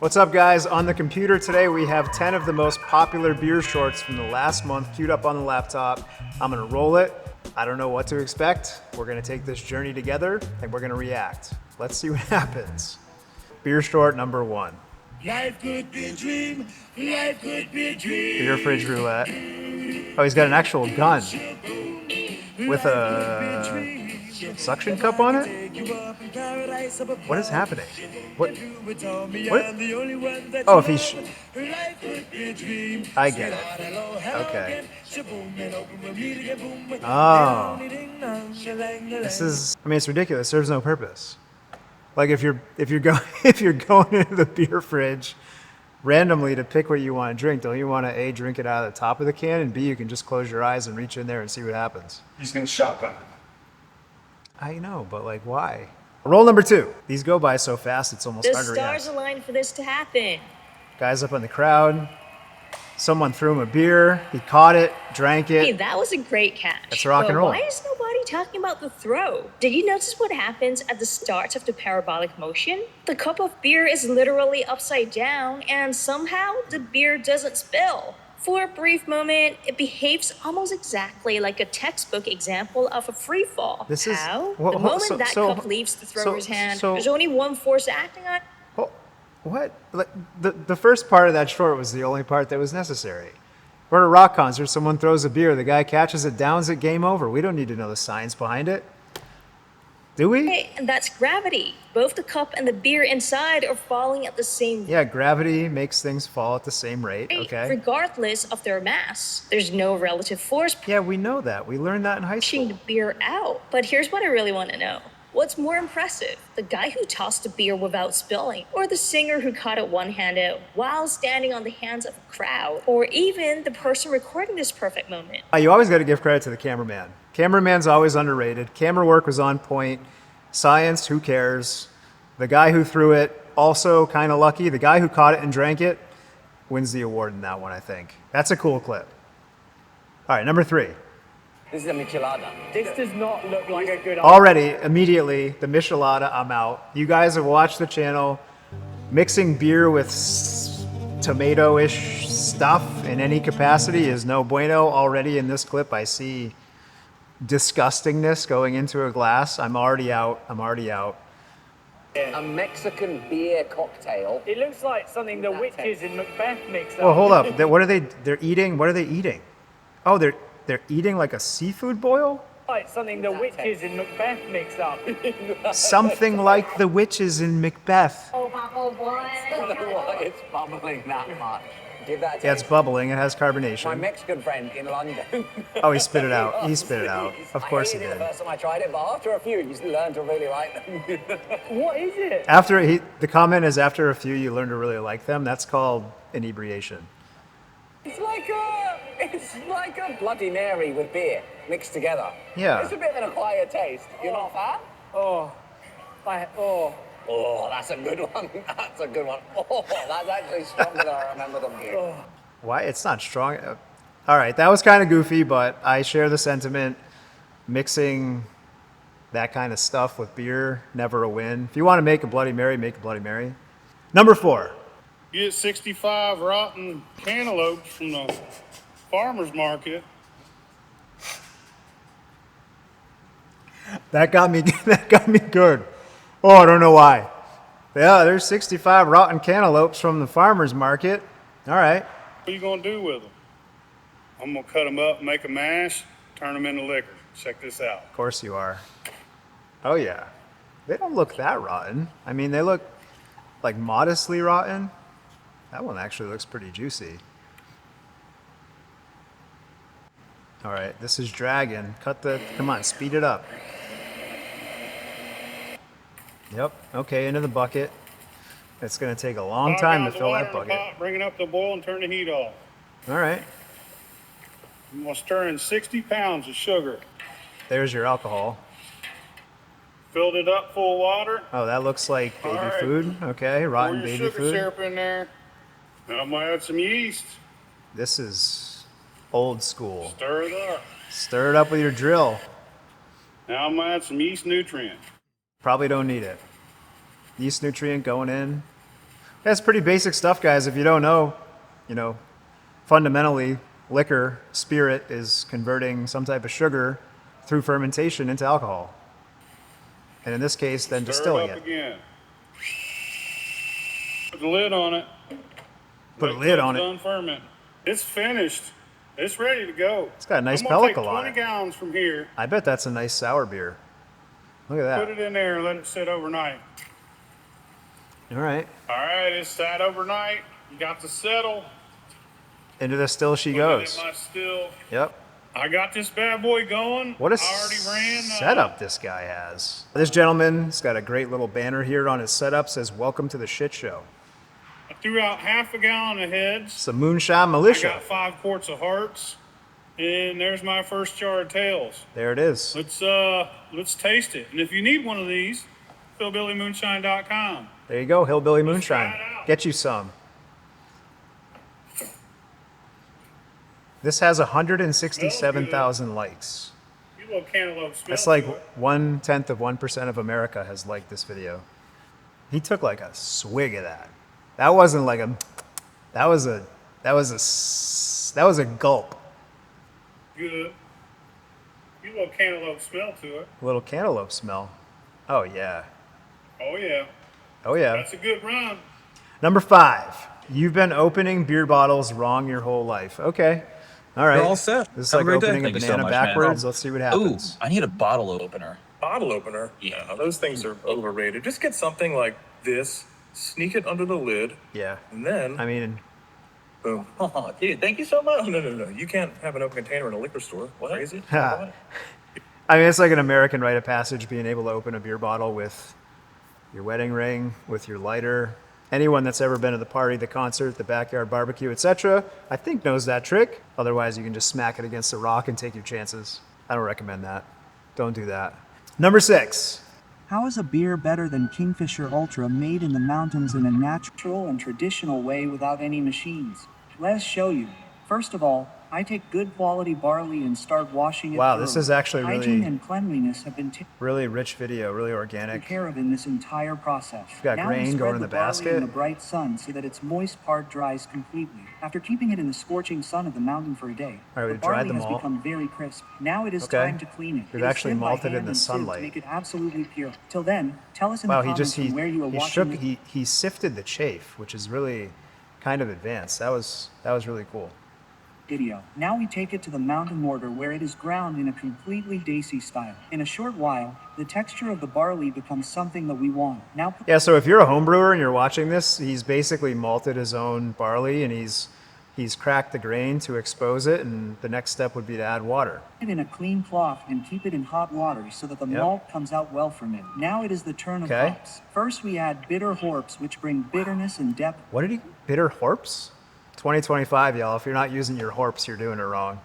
What's up, guys? On the computer today we have 10 of the most popular beer shorts from the last month queued up on the laptop. I'm gonna roll it. I don't know what to expect. We're gonna take this journey together and we're gonna react. Let's see what happens. Beer short number 1. Life could be a dream, life could be a dream. Beer fridge roulette. Oh, he's got an actual gun with a suction cup on it? What is happening? What? Oh, if he's... I get it. Okay. Oh. This is... I mean, it's ridiculous. It serves no purpose. Like if you're going into the beer fridge randomly to pick what you want to drink, don't you want to A, drink it out of the top of the can, and B, you can just close your eyes and reach in there and see what happens? He's gonna shotgun. I know, but like, why? Roll number 2. These go by so fast, it's almost The hard to react. stars aligned for this to happen. Guys up in the crowd. Someone threw him a beer. He caught it, drank Hey, it. that was a great catch. That's rock and roll. Why is nobody talking about the throw? Did you notice what happens at the start of the parabolic motion? The cup of beer is literally upside down, and somehow the beer doesn't spill. For a brief moment, it behaves almost exactly like a textbook example of a free fall. This is- How? Well, the hold- moment so- that so- cup leaves the thrower's hand, so- there's only one force acting on it. Oh, what? Like, the first part of that short was the only part that was necessary. We're at a rock concert, someone throws a beer, the guy catches it, downs it, game over. We don't need to know the science behind it. Do we? And that's gravity. Both the cup and the beer inside are falling at the same Yeah, gravity makes things fall at the same rate, rate, okay? regardless of their mass. There's no relative force Yeah, we know that. We learned that in high pushing the school. beer out. But here's what I really want to know. What's more impressive, the guy who tossed the beer without spilling, or the singer who caught it one-handed while standing on the hands of a crowd, or even the person recording this perfect moment? You always got to give credit to the cameraman. Cameraman's always underrated. Camera work was on point. Science, who cares? The guy who threw it, also kind of lucky. The guy who caught it and drank it wins the award in that one, I think. That's a cool clip. All right, number 3. This is a michelada. This does not look like a good idea. Already, immediately, the Michelada, I'm out. You guys have watched the channel. Mixing beer with tomato-ish stuff in any capacity is no bueno. Already in this clip, I see disgustingness going into a glass. I'm already out. A Mexican beer cocktail. It looks like something the witches in Macbeth mixed up. Well, hold up. What are they? They're eating. What are they eating? Oh, they're eating like a seafood boil. Like something the witches in Macbeth mixed up. Something like the witches in Macbeth. I don't know why it's bubbling that much. Give that a Yeah, it's taste. bubbling. It has My carbonation. Mexican friend in London. Oh, he spit it out. He spit it out. Of course he I hated it did. the first time I tried it, but after a few, you just learn to really like them. What is it? The comment is after a few you learn to really like them. That's called inebriation. It's like a Bloody Mary with beer mixed together. Yeah. It's a bit of an acquired taste. You're not a fan? Oh, Oh, that's a good one. That's a good one. Oh, that's actually stronger than I remember them being. Why? It's not strong. All right, that was kind of goofy, but I share the sentiment. Mixing that kind of stuff with beer, never a win. If you want to make a Bloody Mary, make a Bloody Mary. Number 4. Get 65 rotten cantaloupes from the farmer's market. That got me. That got me good. Oh, I don't know why. Yeah, there's 65 rotten cantaloupes from the farmer's market. All right. What are you gonna do with them? I'm gonna cut them up, make a mash, turn them into liquor. Check this out. Of course you are. Oh yeah. They don't look that rotten. I mean, they look like modestly rotten. That one actually looks pretty juicy. All right, this is dragon. Come on, speed it up. Yep, okay, into the bucket. It's gonna take a long Pop time down to the fill water that in the bucket. pot, bring it up to boil and turn the heat off. All right, I'm gonna stir in 60 pounds of sugar. there's your alcohol. Filled it up full of water. Oh, that looks like baby All right. food. Okay, Pour rotten your baby sugar food. syrup in there. Now I'm gonna add some yeast. This is old school. Stir it up. Stir it up with your drill. Now I'm gonna add some yeast nutrient. Probably don't need it. Yeast nutrient going in. That's pretty basic stuff, guys. If you don't know, you know, fundamentally, liquor, spirit, is converting some type of sugar through fermentation into alcohol. And in this case, then Stir distilling it up it. again. Put the lid on it. Put a Wait lid till on it's it. done ferment. It's finished. It's ready to go. It's got a nice I'm gonna take pellicle on 20 it. gallons from here, I bet that's a nice sour beer. Look at put that. it in there, and let it sit overnight. All right. All right, it's sat overnight. You got to settle. Into the still she Put it goes. in my still. Yep. I got this bad boy going. What a I already ran. setup this guy has. This gentleman's got a great little banner here on his setup. Says, "Welcome to the shit show." I threw out half a gallon of heads. It's the moonshine I militia. got 5 quarts of hearts, and there's my first jar of tails. There it is. Let's taste it. And if you need one of these, hillbillymoonshine.com. There you go, Hillbilly Let's try Moonshine. it out. Get you some. This has 167,000 likes. You little cantaloupe smell. That's like to it. 0.1% of America has liked this video. He took like a swig of that. That wasn't like a. That was a gulp. Good. You little cantaloupe smell to it. A little cantaloupe smell. Oh yeah. Oh yeah. Oh yeah. That's a good run. Number 5. You've been opening beer bottles wrong your whole life. Okay. All right. You're all set. This is Have a like great day. opening a Thank you so banana much, man. backwards. Let's see what Ooh, happens. I need a bottle opener. Bottle opener? Yeah. No, those things are overrated. Just get something like this, sneak it under the lid, Yeah. and then I mean, boom. Oh, dude, thank you so much. No. You can't have an open container in a liquor store. What? Crazy? I mean, it's like an American rite of passage being able to open a beer bottle with your wedding ring, with your lighter. Anyone that's ever been to the party, the concert, the backyard barbecue, etc., I think knows that trick. Otherwise, you can just smack it against a rock and take your chances. I don't recommend that. Don't do that. Number 6. How is a beer better than Kingfisher Ultra made in the mountains in a natural and traditional way without any machines? Let's show you. First of all, I take good quality barley and start washing it. Wow, thoroughly. this is actually Hygiene really, and cleanliness have been taken really rich video, really organic. care of in this entire process. got Now grain we spread going in the barley basket. in the bright sun so that its moist part dries completely. After keeping it in the scorching sun of the mountain for a day, All right, the we dried barley them has all. become very crisp. Now it is Okay. time to clean it. We've It is actually sieved by malted in hand the and sieved sunlight. to make it absolutely pure. Till then, tell us in Wow, the he comments just from where you are he watching shook this he sifted the chaff, which is really kind of advanced. That was really cool. video. Now we take it to the mountain mortar where it is ground in a completely Daisy style. In a short while, the texture of the barley becomes something that we want. Now put Yeah, so if you're a home brewer and you're watching this, he's basically malted his own barley and he's cracked the grain to expose it, and the next step would be to add water. it in a clean cloth and keep it in hot water so that the Yep. malt comes out well from it. Now it is the turn of Okay. hops. First we add bitter hops, which bring bitterness and depth. What did he? Bitter horps? 2025, y'all. If you're not using your horps, you're doing it wrong.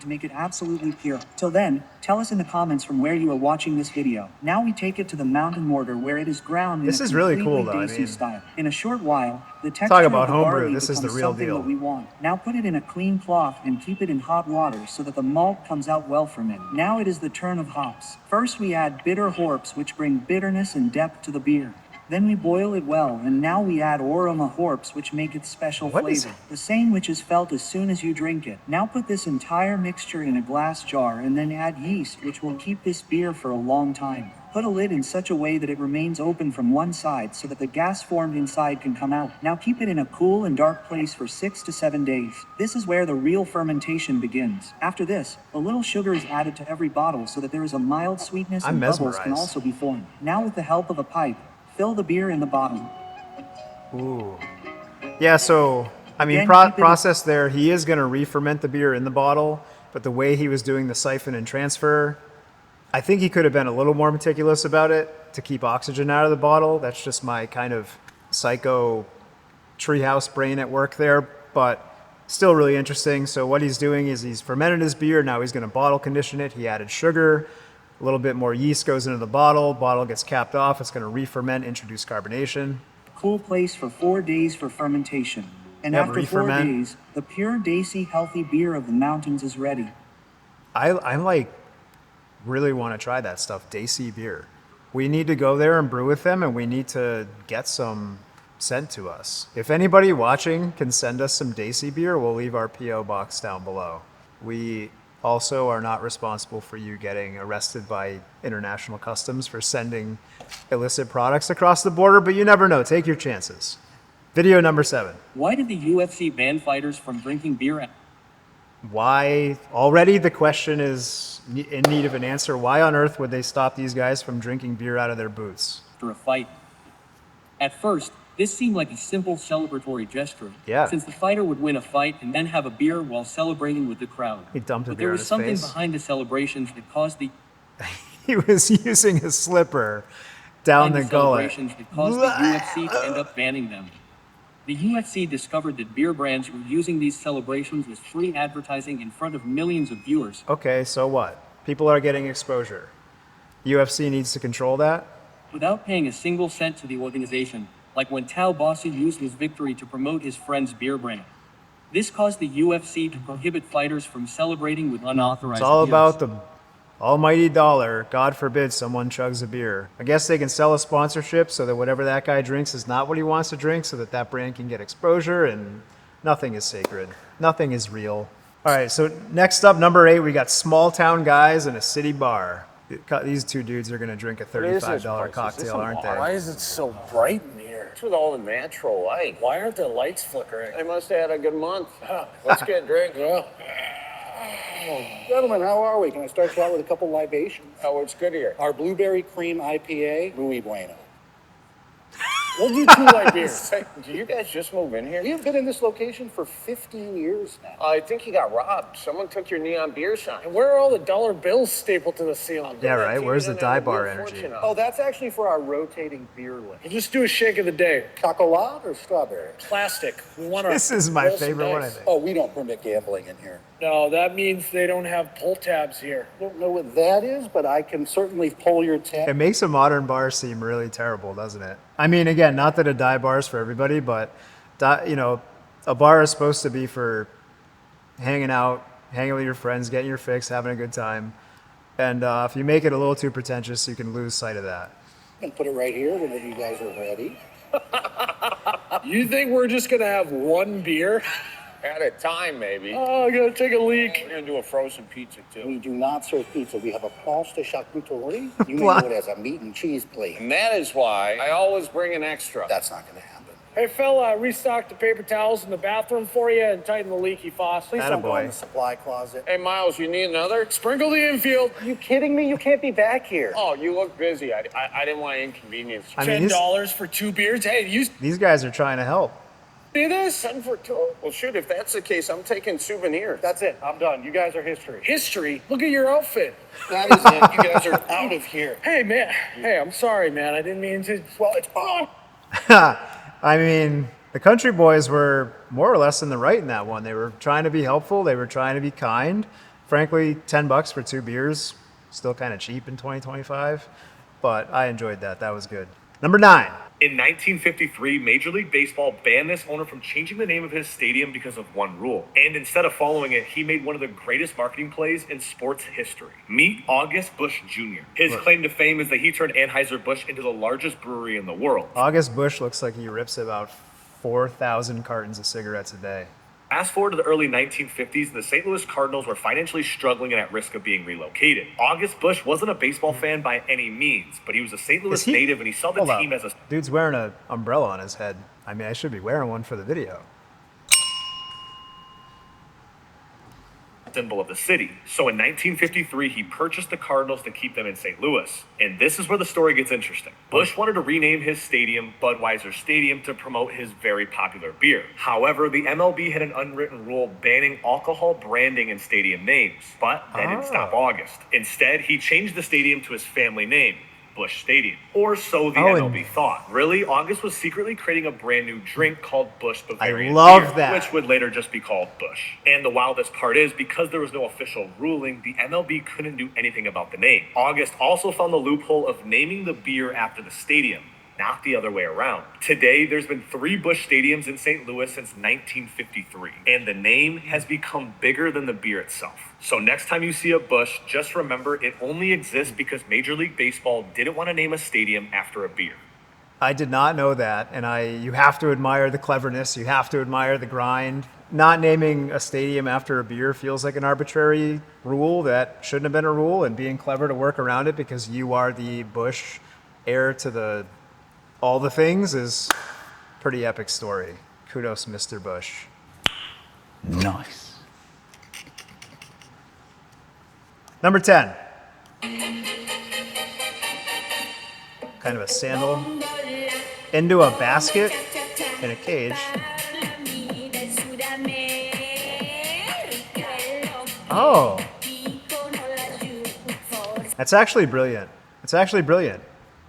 To make it absolutely pure. Till then, tell us in the comments from where you are watching this video. Now we take it to the mountain mortar where it is ground in This a is really completely cool, though. I Daisy mean, style. In a short while, the texture talk of about the homebrew. barley This is the becomes real something deal. that we want. Now put it in a clean cloth and keep it in hot water so that the malt comes out well from it. Now it is the turn of hops. First we add bitter hops, which bring bitterness and depth to the beer. Then we boil it well, and now we add aroma hops, which make it special What is flavor. The same which is felt as soon as you drink it. Now put this entire mixture in a glass jar and then add yeast, which will keep this beer for a long time. Put a lid in such a way that it remains open from one side so that the gas formed inside can come out. Now keep it in a cool and dark place for 6 to 7 days. This is where the real fermentation begins. After this, a little sugar is added to every bottle so that there is a mild sweetness I'm and bubbles can mesmerized. also be formed. Now with the help of a pipe, fill the beer in the bottle. Ooh. Yeah, so, I mean, Again, keep it in- process there. He is going to re-ferment the beer in the bottle, but the way he was doing the siphon and transfer, I think he could have been a little more meticulous about it to keep oxygen out of the bottle. That's just my kind of psycho treehouse brain at work there, but still really interesting. So what he's doing is he's fermented his beer. Now he's going to bottle condition it. He added sugar. A little bit more yeast goes into the bottle. Bottle gets capped off. It's going to re-ferment, introduce carbonation. Cool place for 4 days for fermentation. And Yep, after 4 re-ferment. days, the pure Daisy healthy beer of the mountains is ready. I'm like really want to try that stuff, Daisy beer. We need to go there and brew with them, and we need to get some sent to us. If anybody watching can send us some Daisy beer, we'll leave our P.O. box down below. We also are not responsible for you getting arrested by international customs for sending illicit products across the border, but you never know. Take your chances. Video number 7. Why did the UFC ban fighters from drinking beer? Why? Already the question is in need of an answer. Why on earth would they stop these guys from drinking beer out of their boots? After a fight. At first, this seemed like a simple celebratory gesture, since the fighter would win a fight and then have a beer while celebrating with the crowd. He dumped a But beer there on was his something face. behind the celebrations that caused the He was using his slipper down the gullet. celebrations that caused the UFC to end up banning them. The UFC discovered that beer brands were using these celebrations as free advertising in front of millions of viewers. Okay, so what? People are getting exposure. UFC needs to control that? Without paying a single cent to the organization, like when Tao Bossa used his victory to promote his friend's beer brand. This caused the UFC to prohibit fighters from celebrating with unauthorized It's all beers. about the almighty dollar. God forbid someone chugs a beer. I guess they can sell a sponsorship so that whatever that guy drinks is not what he wants to drink, so that that brand can get exposure, and nothing is sacred. Nothing is real. All right, so next up, number 8, we got small town guys in a city bar. These two dudes are going to drink a $35 cocktail, aren't they? Why is it so bright in here? It's with all the natural light. Why aren't the lights flickering? They must have had a good month. Let's get a drink. Oh, gentlemen, how are we? Can I start you out with a couple libations? Oh, it's good here. Our blueberry cream IPA, muy bueno. We'll do 2 light beers. Hey, did you guys just move in here? We have been in this location for 15 years now. I think you got robbed. Someone took your neon beer sign. And where are all the dollar bills stapled to the ceiling? Yeah, right. Where's the dye bar energy? Oh, that's actually for our rotating beer list. We'll just do a shake of the day. Chocolat or strawberry? Plastic. We want our This is my favorite one, I think. Oh, we don't permit gambling in here. No, that means they don't have pull tabs here. I don't know what that is, but I can certainly pull your tab. It makes a modern bar seem really terrible, doesn't it? I mean, again, not that a dive bar is for everybody, but a bar is supposed to be for hanging out, hanging with your friends, getting your fix, having a good time. And if you make it a little too pretentious, you can lose sight of that. I can put it right here whenever you guys are ready. You think we're just gonna have one beer? At a time, maybe. Oh, I gotta take a leak. We're gonna do a frozen pizza, too. We do not serve pizza. We have a planche de charcuterie. You may know it as a meat and cheese plate. And that is why I always bring an extra. That's not going to happen. Hey, fella, restock the paper towels in the bathroom for you and tighten the leaky faucet. Please don't go Attaboy. in the supply closet. Hey, Miles, you need another? Sprinkle the infield. Are you kidding me? You can't be back here. Oh, you look busy. I didn't want to inconvenience you. I mean, $10 for 2 beers. Hey, you these guys are trying to help. see this? 10 for 2? Well, shoot, if that's the case, I'm taking souvenirs. That's it. I'm done. You guys are history. History? Look at your outfit. That is it. You guys are out of here. Hey, man. Hey, I'm sorry, man. I didn't mean to. Well, it's on. I mean, the country boys were more or less in the right in that one. They were trying to be helpful. They were trying to be kind. Frankly, $10 for 2 beers, still kind of cheap in 2025. But I enjoyed that. That was good. Number 9. In 1953, Major League Baseball banned this owner from changing the name of his stadium because of one rule. And instead of following it, he made one of the greatest marketing plays in sports history. Meet August Busch Jr. His claim to fame is that he turned Anheuser-Busch into the largest brewery in the world. August Busch looks like he rips about 4,000 cartons of cigarettes a day. Fast forward to the early 1950s, the St. Louis Cardinals were financially struggling and at risk of being relocated. August Busch wasn't a baseball fan by any means, but he was a St. Louis native and he saw the team as a... Dude's wearing an umbrella on his head. I mean, I should be wearing one for the video. symbol of the city. So in 1953, he purchased the Cardinals to keep them in St. Louis. And this is where the story gets interesting. Busch wanted to rename his stadium Budweiser Stadium to promote his very popular beer. However, the MLB had an unwritten rule banning alcohol branding in stadium names. But that didn't stop August. Instead, he changed the stadium to his family name, Busch Stadium. Or so the MLB thought. Really, August was secretly creating a brand new drink called Busch Bavarian I love Beer, that. which would later just be called Busch. And the wildest part is, because there was no official ruling, the MLB couldn't do anything about the name. August also found the loophole of naming the beer after the stadium, not the other way around. Today, there's been 3 Busch Stadiums in St. Louis since 1953, and the name has become bigger than the beer itself. So next time you see a Busch, just remember it only exists because Major League Baseball didn't want to name a stadium after a beer. I did not know that, and you have to admire the cleverness, you have to admire the grind. Not naming a stadium after a beer feels like an arbitrary rule that shouldn't have been a rule, and being clever to work around it because you are the Busch heir to all the things is pretty epic story. Kudos, Mr. Busch. Nice. Number 10. Kind of a sandal into a basket in a cage. Oh. That's actually brilliant. It's actually brilliant.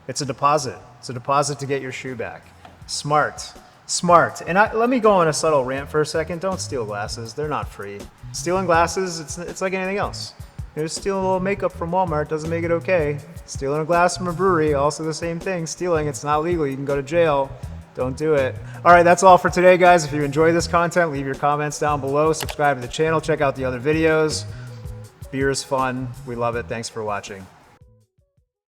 It's a deposit. It's a deposit to get your shoe back. Smart. Smart. And let me go on a subtle rant for a second. Don't steal glasses. They're not free. Stealing glasses, it's like anything else. You know, stealing a little makeup from Walmart doesn't make it okay. Stealing a glass from a brewery, also the same thing. Stealing, it's not legal. You can go to jail. Don't do it. All right, that's all for today, guys. If you enjoy this content, leave your comments down below. Subscribe to the channel. Check out the other videos. Beer is fun. We love it. Thanks for watching.